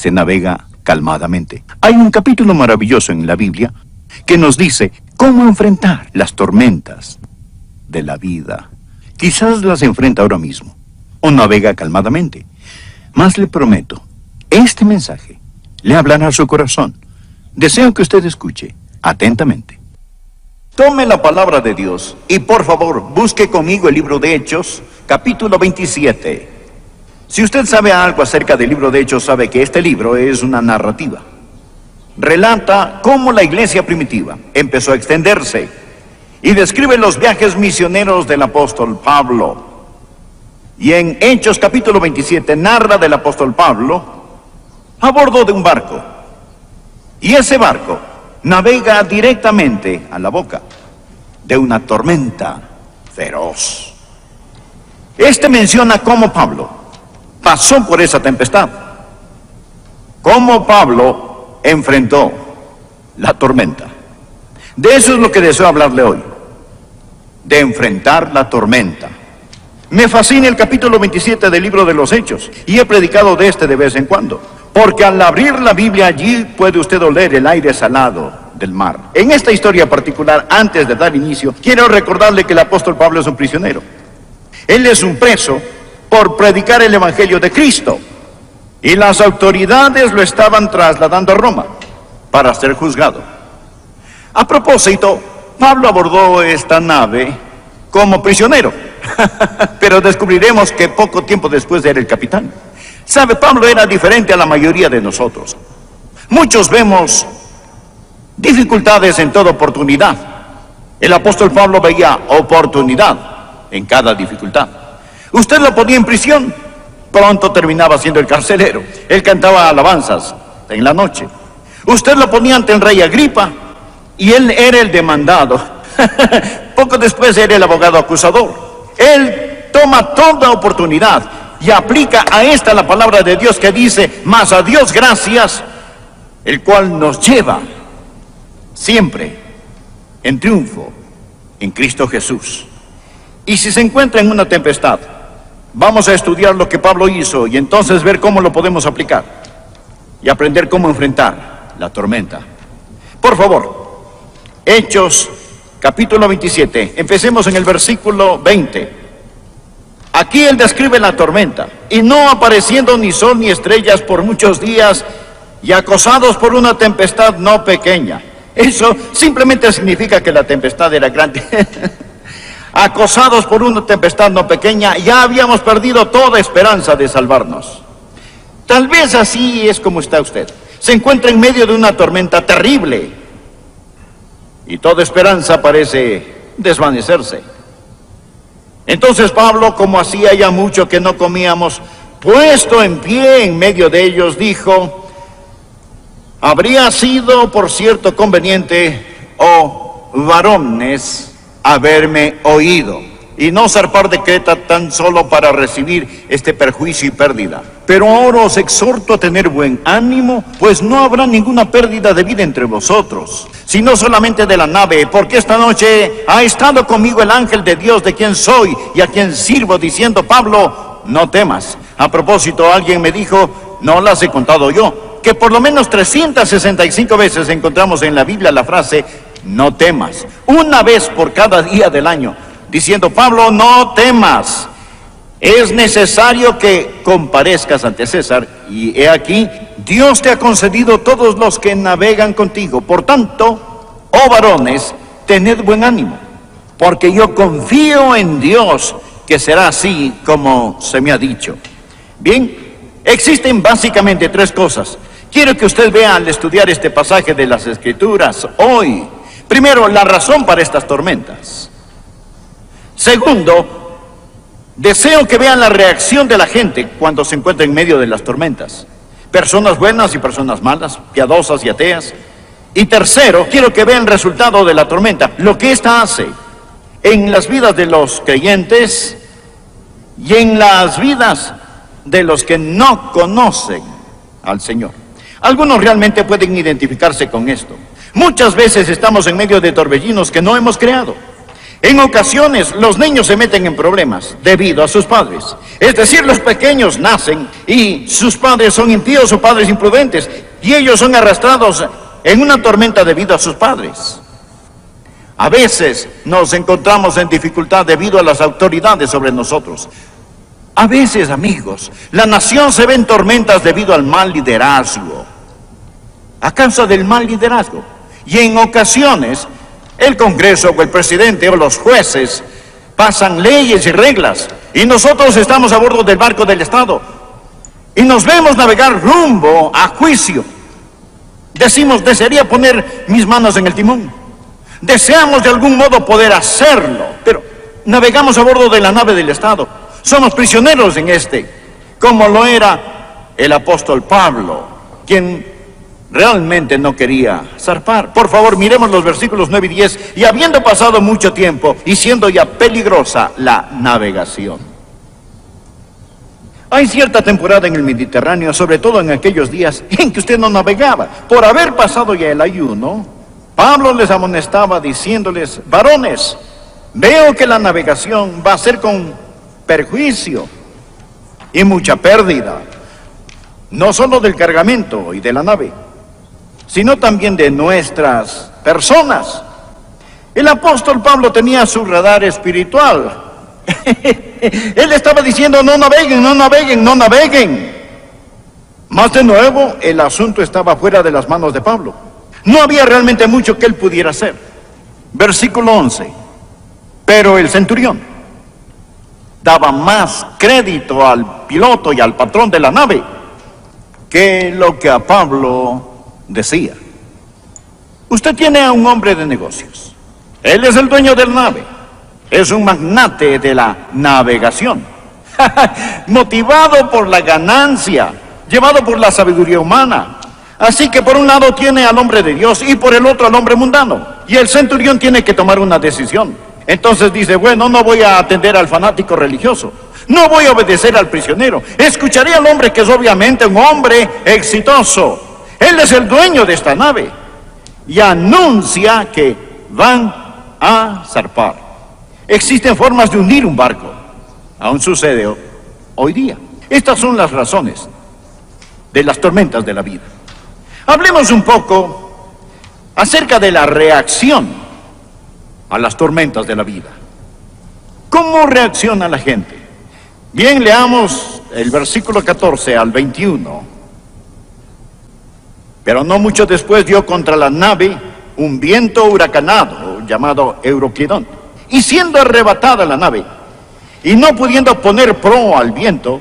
se navega calmadamente. Hay un capítulo maravilloso en la Biblia que nos dice cómo enfrentar las tormentas de la vida. Quizás las enfrenta ahora mismo o navega calmadamente. Mas le prometo, este mensaje le hablará a su corazón. Deseo que usted escuche atentamente. Tome la palabra de Dios y por favor busque conmigo el libro de Hechos, capítulo 27. Si usted sabe algo acerca del libro de Hechos, sabe que este libro es una narrativa. Relata cómo la iglesia primitiva empezó a extenderse y describe los viajes misioneros del apóstol Pablo. Y en Hechos capítulo 27 narra del apóstol Pablo a bordo de un barco. Y ese barco navega directamente a la boca de una tormenta feroz. Este menciona cómo Pablo pasó por esa tempestad, cómo Pablo enfrentó la tormenta. De eso es lo que deseo hablarle hoy, de enfrentar la tormenta. Me fascina el capítulo 27 del libro de los Hechos, y he predicado de este de vez en cuando, porque al abrir la Biblia allí puede usted oler el aire salado del mar. En esta historia particular, antes de dar inicio, quiero recordarle que el apóstol Pablo es un prisionero. Él es un preso por predicar el evangelio de Cristo, y las autoridades lo estaban trasladando a Roma para ser juzgado. A propósito, Pablo abordó esta nave como prisionero, pero descubriremos que poco tiempo después era el capitán. Sabe, Pablo era diferente a la mayoría de nosotros. Muchos vemos dificultades en toda oportunidad. El apóstol Pablo veía oportunidad en cada dificultad. Usted lo ponía en prisión, pronto terminaba siendo el carcelero. Él cantaba alabanzas en la noche. Usted lo ponía ante el rey Agripa y él era el demandado. Poco después era el abogado acusador. Él toma toda oportunidad y aplica a esta la palabra de Dios que dice: mas a Dios gracias, el cual nos lleva siempre en triunfo en Cristo Jesús. Y si se encuentra en una tempestad, vamos a estudiar lo que Pablo hizo y entonces ver cómo lo podemos aplicar y aprender cómo enfrentar la tormenta. Por favor, Hechos capítulo 27, empecemos en el versículo 20. Aquí él describe la tormenta: y no apareciendo ni sol ni estrellas por muchos días, y acosados por una tempestad no pequeña. Eso simplemente significa que la tempestad era grande. Acosados por una tempestad no pequeña, ya habíamos perdido toda esperanza de salvarnos. Tal vez así es como está usted. Se encuentra en medio de una tormenta terrible y toda esperanza parece desvanecerse. Entonces Pablo, como hacía ya mucho que no comíamos, puesto en pie en medio de ellos, dijo: habría sido por cierto conveniente, oh varones, haberme oído, y no zarpar de Creta tan solo para recibir este perjuicio y pérdida. Pero ahora os exhorto a tener buen ánimo, pues no habrá ninguna pérdida de vida entre vosotros, sino solamente de la nave, porque esta noche ha estado conmigo el ángel de Dios, de quien soy y a quien sirvo, diciendo: Pablo, no temas. A propósito, alguien me dijo, no las he contado yo, que por lo menos 365 veces encontramos en la Biblia la frase no temas, una vez por cada día del año, diciendo: Pablo, no temas, es necesario que comparezcas ante César, y he aquí, Dios te ha concedido todos los que navegan contigo. Por tanto, oh varones, tened buen ánimo, porque yo confío en Dios que será así como se me ha dicho. Bien, existen básicamente tres cosas. Quiero que usted vea al estudiar este pasaje de las Escrituras hoy. Primero, la razón para estas tormentas. Segundo, deseo que vean la reacción de la gente cuando se encuentra en medio de las tormentas. Personas buenas y personas malas, piadosas y ateas. Y tercero, quiero que vean el resultado de la tormenta, lo que ésta hace en las vidas de los creyentes y en las vidas de los que no conocen al Señor. Algunos realmente pueden identificarse con esto. Muchas veces estamos en medio de torbellinos que no hemos creado. En ocasiones los niños se meten en problemas debido a sus padres. Es decir, los pequeños nacen y sus padres son impíos o padres imprudentes, y ellos son arrastrados en una tormenta debido a sus padres. A veces nos encontramos en dificultad debido a las autoridades sobre nosotros. A veces, amigos, la nación se ve en tormentas debido al mal liderazgo, a causa del mal liderazgo. Y en ocasiones, el Congreso o el presidente o los jueces pasan leyes y reglas, y nosotros estamos a bordo del barco del Estado, y nos vemos navegar rumbo a juicio. Decimos, desearía poner mis manos en el timón. Deseamos de algún modo poder hacerlo, pero navegamos a bordo de la nave del Estado. Somos prisioneros en como lo era el apóstol Pablo, quien realmente no quería zarpar. Por favor, miremos los versículos 9 y 10. Y habiendo pasado mucho tiempo y siendo ya peligrosa la navegación. Hay cierta temporada en el Mediterráneo, sobre todo en aquellos días en que usted no navegaba. Por haber pasado ya el ayuno, Pablo les amonestaba diciéndoles: varones, veo que la navegación va a ser con perjuicio y mucha pérdida, no solo del cargamento y de la nave, sino también de nuestras personas. El apóstol Pablo tenía su radar espiritual. Él estaba diciendo: no naveguen, no naveguen, no naveguen. Más de nuevo, el asunto estaba fuera de las manos de Pablo. No había realmente mucho que él pudiera hacer. Versículo 11. Pero el centurión daba más crédito al piloto y al patrón de la nave que lo que a Pablo decía. Usted tiene a un hombre de negocios. Él es el dueño de la nave. Es un magnate de la navegación. Motivado por la ganancia, llevado por la sabiduría humana. Así que por un lado tiene al hombre de Dios y por el otro al hombre mundano. Y el centurión tiene que tomar una decisión. Entonces dice: bueno, no voy a atender al fanático religioso. No voy a obedecer al prisionero. Escucharé al hombre que es obviamente un hombre exitoso. Él es el dueño de esta nave. Y anuncia que van a zarpar. Existen formas de hundir un barco. Aún sucede hoy día. Estas son las razones de las tormentas de la vida. Hablemos un poco acerca de la reacción a las tormentas de la vida. ¿Cómo reacciona la gente? Bien, leamos el versículo 14 al 21. Pero no mucho después dio contra la nave un viento huracanado llamado Euroclidón. Y siendo arrebatada la nave, y no pudiendo poner proa al viento,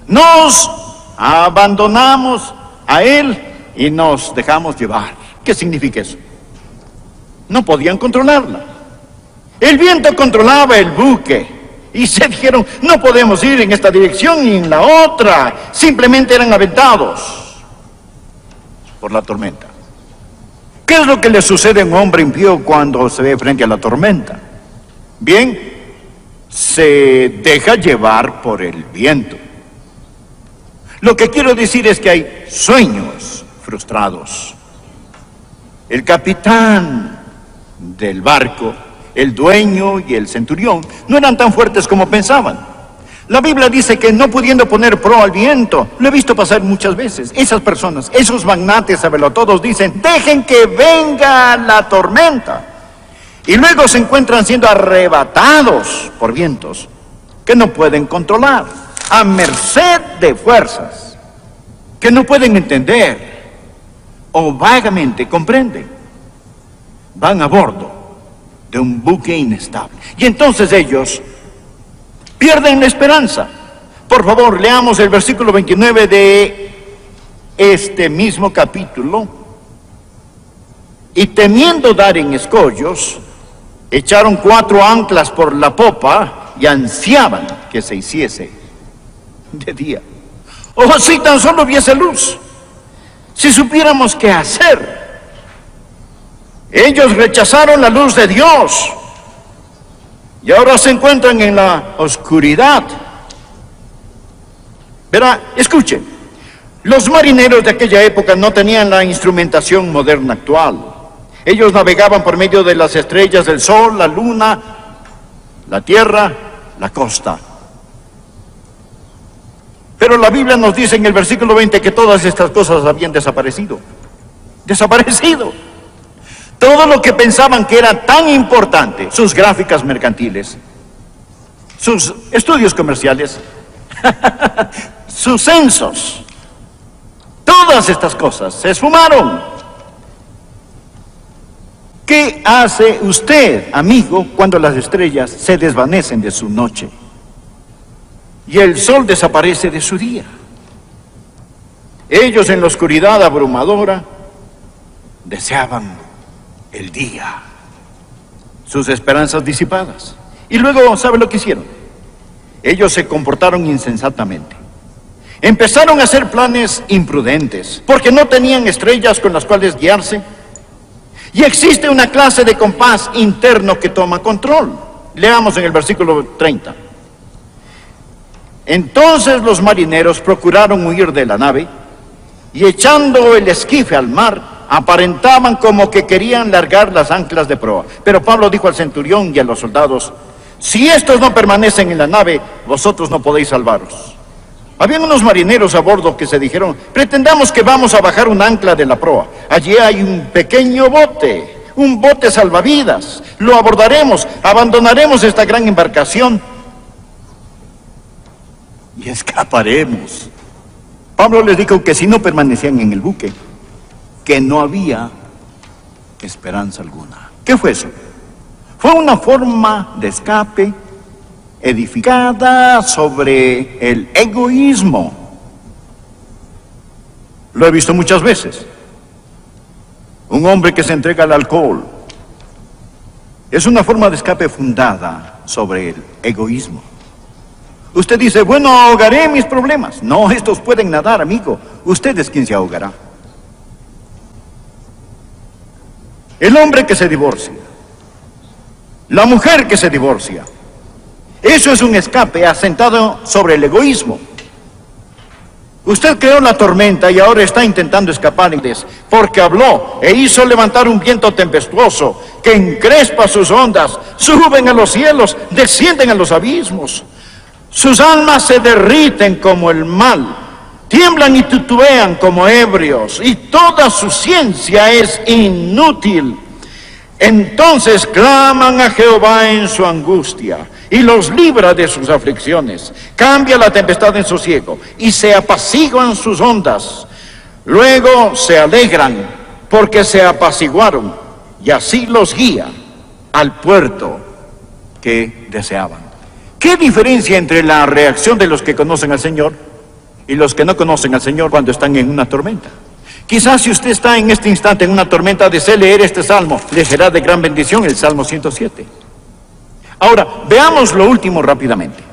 nos abandonamos a él y nos dejamos llevar. ¿Qué significa eso? No podían controlarla. El viento controlaba el buque. Y se dijeron: no podemos ir en esta dirección ni en la otra. Simplemente eran aventados por la tormenta. ¿Qué es lo que le sucede a un hombre impío cuando se ve frente a la tormenta? Bien, se deja llevar por el viento. Lo que quiero decir es que hay sueños frustrados. El capitán del barco, el dueño y el centurión no eran tan fuertes como pensaban. La Biblia dice que no pudiendo poner proa al viento, lo he visto pasar muchas veces. Esas personas, esos magnates sabelotodos dicen: dejen que venga la tormenta. Y luego se encuentran siendo arrebatados por vientos que no pueden controlar, a merced de fuerzas que no pueden entender o vagamente comprenden. Van a bordo de un buque inestable. Y entonces ellos pierden la esperanza. Por favor, leamos el versículo 29 de este mismo capítulo. Y temiendo dar en escollos, echaron 4 anclas por la popa y ansiaban que se hiciese de día. Oh, si tan solo hubiese luz, si supiéramos qué hacer. Ellos rechazaron la luz de Dios y ahora se encuentran en la oscuridad. Verá, escuchen, los marineros de aquella época no tenían la instrumentación moderna actual. Ellos navegaban por medio de las estrellas, del sol, la luna, la tierra, la costa. Pero la Biblia nos dice en el versículo 20 que todas estas cosas habían desaparecido. Desaparecido. Todo lo que pensaban que era tan importante, sus gráficas mercantiles, sus estudios comerciales, sus censos, todas estas cosas se esfumaron. ¿Qué hace usted, amigo, cuando las estrellas se desvanecen de su noche y el sol desaparece de su día? Ellos en la oscuridad abrumadora deseaban el día, sus esperanzas disipadas. Y luego, ¿sabe lo que hicieron? Ellos se comportaron insensatamente. Empezaron a hacer planes imprudentes, porque no tenían estrellas con las cuales guiarse. Y existe una clase de compás interno que toma control. Leamos en el versículo 30. Entonces los marineros procuraron huir de la nave, y echando el esquife al mar, aparentaban como que querían largar las anclas de proa. Pero Pablo dijo al centurión y a los soldados: si estos no permanecen en la nave, vosotros no podéis salvaros. Habían unos marineros a bordo que se dijeron: pretendamos que vamos a bajar un ancla de la proa. Allí hay un pequeño bote, un bote salvavidas. Lo abordaremos, abandonaremos esta gran embarcación y escaparemos. Pablo les dijo que si no permanecían en el buque, que no había esperanza alguna. ¿Qué fue eso? Fue una forma de escape edificada sobre el egoísmo. Lo he visto muchas veces. Un hombre que se entrega al alcohol es una forma de escape fundada sobre el egoísmo. Usted dice: bueno, ahogaré mis problemas. No, estos pueden nadar, amigo. Usted es quien se ahogará. El hombre que se divorcia, la mujer que se divorcia, eso es un escape asentado sobre el egoísmo. Usted creó la tormenta y ahora está intentando escapar porque habló e hizo levantar un viento tempestuoso que encrespa sus ondas, suben a los cielos, descienden a los abismos. Sus almas se derriten como el mal, tiemblan y titubean como ebrios, y toda su ciencia es inútil. Entonces claman a Jehová en su angustia, y los libra de sus aflicciones. Cambia la tempestad en sosiego, y se apaciguan sus ondas. Luego se alegran, porque se apaciguaron, y así los guía al puerto que deseaban. ¿Qué diferencia entre la reacción de los que conocen al Señor y los que no conocen al Señor cuando están en una tormenta? Quizás si usted está en este instante en una tormenta, desee leer este salmo, le será de gran bendición, el Salmo 107. Ahora, veamos lo último rápidamente.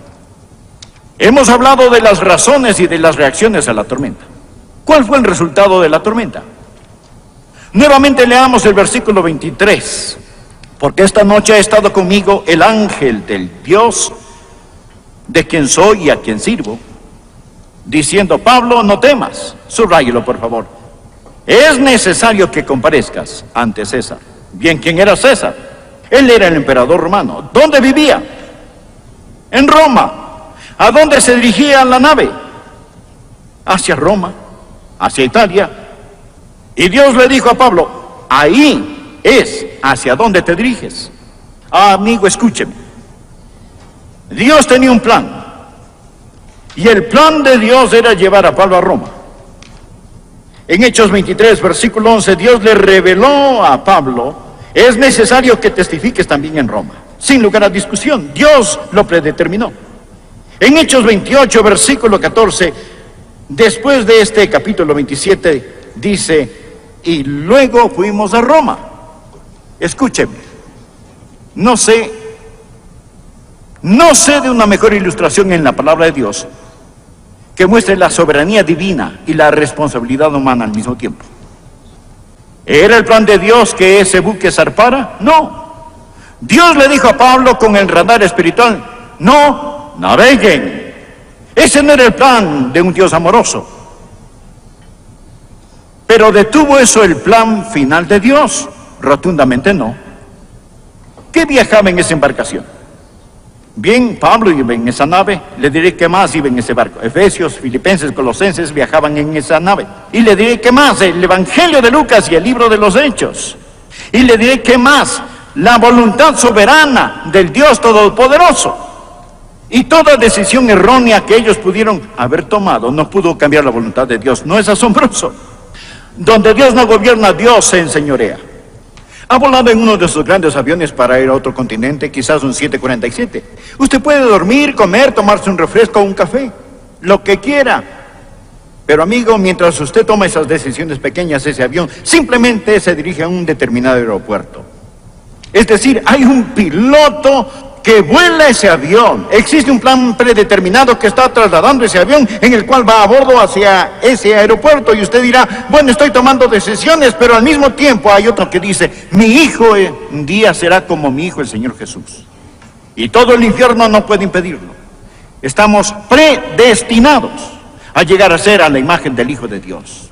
Hemos hablado de las razones y de las reacciones a la tormenta. ¿Cuál fue el resultado de la tormenta? Nuevamente leamos el versículo 23. Porque esta noche ha estado conmigo el ángel del Dios de quien soy y a quien sirvo, diciendo: Pablo, no temas. Subráyelo, por favor. Es necesario que comparezcas ante César. Bien, ¿quién era César? Él era el emperador romano. ¿Dónde vivía? En Roma. ¿A dónde se dirigía la nave? Hacia Roma, hacia Italia. Y Dios le dijo a Pablo: ahí es hacia donde te diriges. Amigo, escúcheme. Dios tenía un plan, y el plan de Dios era llevar a Pablo a Roma. En Hechos 23, versículo 11, Dios le reveló a Pablo: es necesario que testifiques también en Roma. Sin lugar a discusión, Dios lo predeterminó. En Hechos 28, versículo 14, después de este capítulo 27, dice: y luego fuimos a Roma. Escúcheme, no sé de una mejor ilustración en la palabra de Dios que muestre la soberanía divina y la responsabilidad humana al mismo tiempo. ¿Era el plan de Dios que ese buque zarpara? No. Dios le dijo a Pablo con el radar espiritual: no naveguen. Ese no era el plan de un Dios amoroso. Pero ¿detuvo eso el plan final de Dios? Rotundamente no. ¿Qué viajaba en esa embarcación? Bien, Pablo iba en esa nave, le diré qué más iba en ese barco. Efesios, Filipenses, Colosenses viajaban en esa nave. Y le diré qué más, el Evangelio de Lucas y el libro de los Hechos. Y le diré qué más, la voluntad soberana del Dios Todopoderoso. Y toda decisión errónea que ellos pudieron haber tomado no pudo cambiar la voluntad de Dios. ¿No es asombroso? Donde Dios no gobierna, Dios se enseñorea. Ha volado en uno de sus grandes aviones para ir a otro continente, quizás un 747. Usted puede dormir, comer, tomarse un refresco o un café, lo que quiera. Pero amigo, mientras usted toma esas decisiones pequeñas, ese avión simplemente se dirige a un determinado aeropuerto. Es decir, hay un piloto que vuela ese avión. Existe un plan predeterminado que está trasladando ese avión, en el cual va a bordo hacia ese aeropuerto. Y usted dirá, bueno, estoy tomando decisiones, pero al mismo tiempo hay otro que dice, mi hijo un día será como mi hijo el Señor Jesús. Y todo el infierno no puede impedirlo. Estamos predestinados a llegar a ser a la imagen del Hijo de Dios.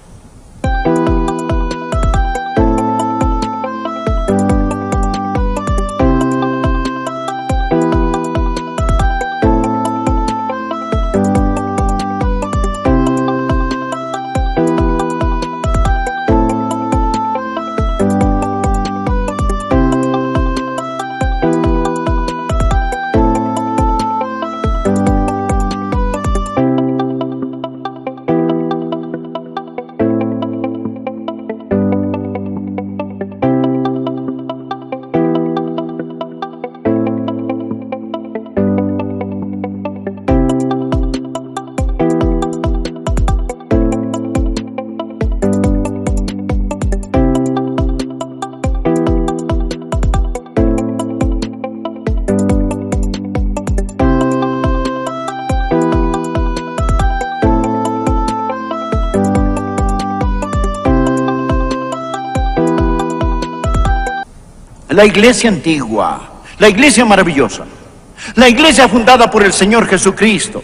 La iglesia antigua, la iglesia maravillosa, la iglesia fundada por el Señor Jesucristo,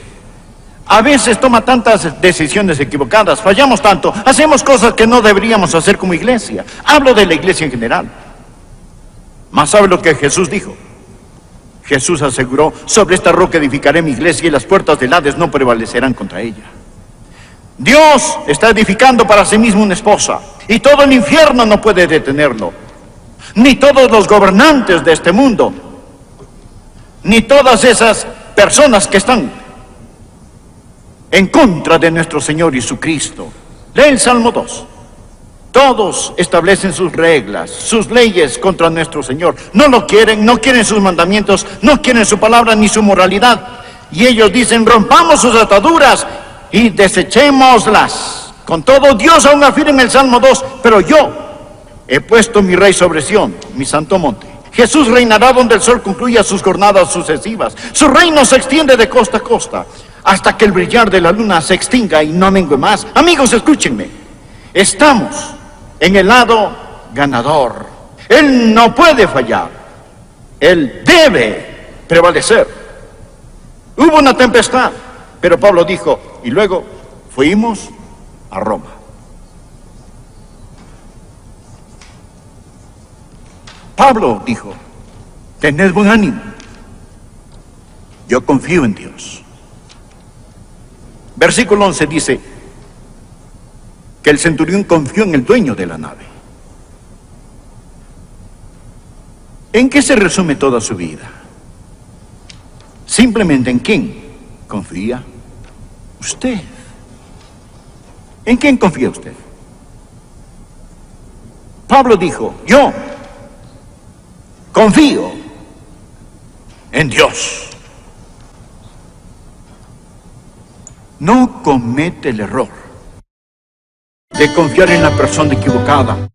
a veces toma tantas decisiones equivocadas, fallamos tanto, hacemos cosas que no deberíamos hacer como iglesia. Hablo de la iglesia en general. Mas ¿sabe lo que Jesús dijo? Jesús aseguró, sobre esta roca edificaré mi iglesia y las puertas del Hades no prevalecerán contra ella. Dios está edificando para sí mismo una esposa y todo el infierno no puede detenerlo. Ni todos los gobernantes de este mundo, ni todas esas personas que están en contra de nuestro Señor Jesucristo. Lee el Salmo 2. Todos establecen sus reglas, sus leyes contra nuestro Señor. No lo quieren, no quieren sus mandamientos, no quieren su palabra ni su moralidad. Y ellos dicen, rompamos sus ataduras y desechémoslas. Con todo, Dios aún afirma en el Salmo 2, pero yo he puesto mi rey sobre Sión, mi santo monte. Jesús reinará donde el sol concluya sus jornadas sucesivas. Su reino se extiende de costa a costa, hasta que el brillar de la luna se extinga y no mengue más. Amigos, escúchenme. Estamos en el lado ganador. Él no puede fallar. Él debe prevalecer. Hubo una tempestad, pero Pablo dijo, y luego fuimos a Roma. Pablo dijo, tened buen ánimo, yo confío en Dios. Versículo 11 dice que el centurión confió en el dueño de la nave. ¿En qué se resume toda su vida? Simplemente en quién confía usted. ¿En quién confía usted? Pablo dijo, yo confío en Dios. No comete el error de confiar en la persona equivocada.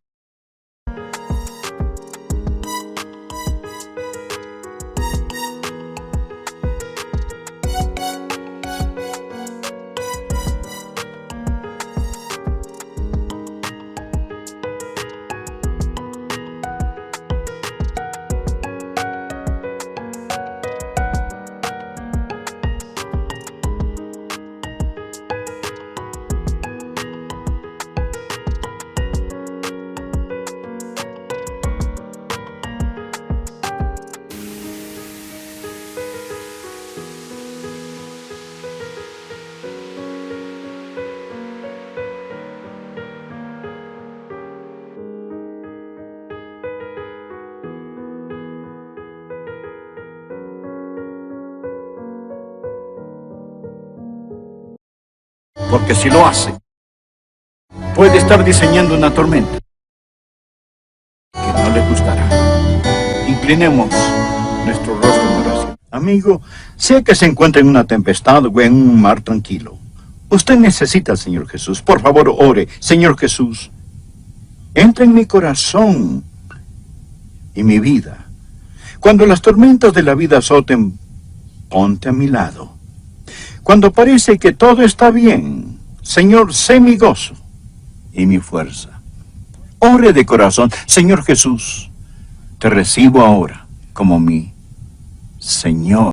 porque si lo hace, puede estar diseñando una tormenta que no le gustará. Inclinemos nuestro rostro en oración. Amigo, sé que se encuentra en una tempestad o en un mar tranquilo. Usted necesita al Señor Jesús. Por favor, ore. Señor Jesús, entra en mi corazón y mi vida. Cuando las tormentas de la vida azoten, ponte a mi lado. Cuando parece que todo está bien, Señor, sé mi gozo y mi fuerza. Ore de corazón. Señor Jesús, te recibo ahora como mi Señor.